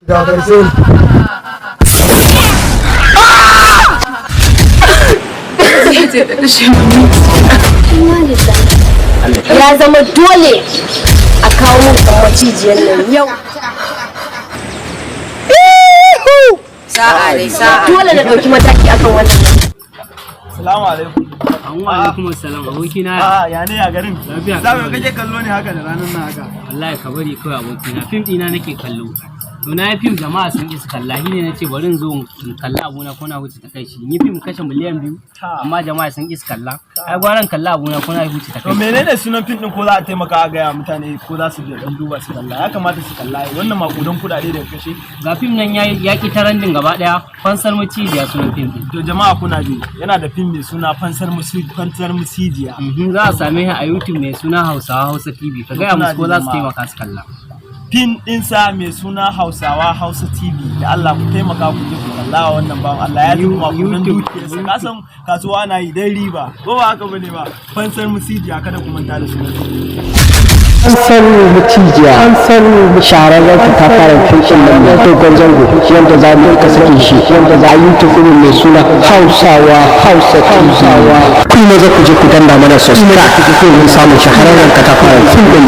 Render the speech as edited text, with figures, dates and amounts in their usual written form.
Da ƙarshe. Ya zama dole a kawo mun macijiyar nan yau. Sa'a dai sa'a. Dole na ɗauki mataki akan wannan. Assalamu alaikum. Wa alaikum assalam abokina. Ya ne a garin? Lafiya. Sabe kake kallo ne haka da ranar nan haka? Wallahi ka bari kawai abokina. Fim ɗina nake kallo. To na yi fim jama'a sun ƙi su kalla shi ne na ce bari in zo in kalla abuna ko na wuce ta kai shi. Ni fim kashe miliyan 2 amma jama'a sun ƙi su kalla. Ai gwaran kalla abuna ko na wuce ta kai. To menene sunan fim din ko za a taimaka a gaya mutane ko za su je dan duba su kalla? Ya kamata su kalla wannan makudan kuɗaɗe da kashe. Ga fim nan ya ƙi tarandin gaba ɗaya fansar michijiya sunan fim ɗin. To jama'a kuna bi yana da fim mai suna fansar michijiya. Za a same shi a YouTube mai suna Hausawa Hausa TV. Ka gaya musu ko za su taimaka su kalla. Pin ɗinsa mai suna Hausawa Hausa TV da Allah ku taimaka ku je ku kalla wannan bawan Allah ya ji makudan dukiyarsa ka san kasuwa na yi dan riba ko ba haka bane ba fansar michijiya kada ku manta da sunan Fansar michijiya an san shahararren ta fara fikin nan da dogon zango yadda za mu ka sake shi yadda za a yi tafiya mai suna Hausawa Hausa ku maza ku je ku danna mana subscribe ku je ku samu shahararren katafaren fim din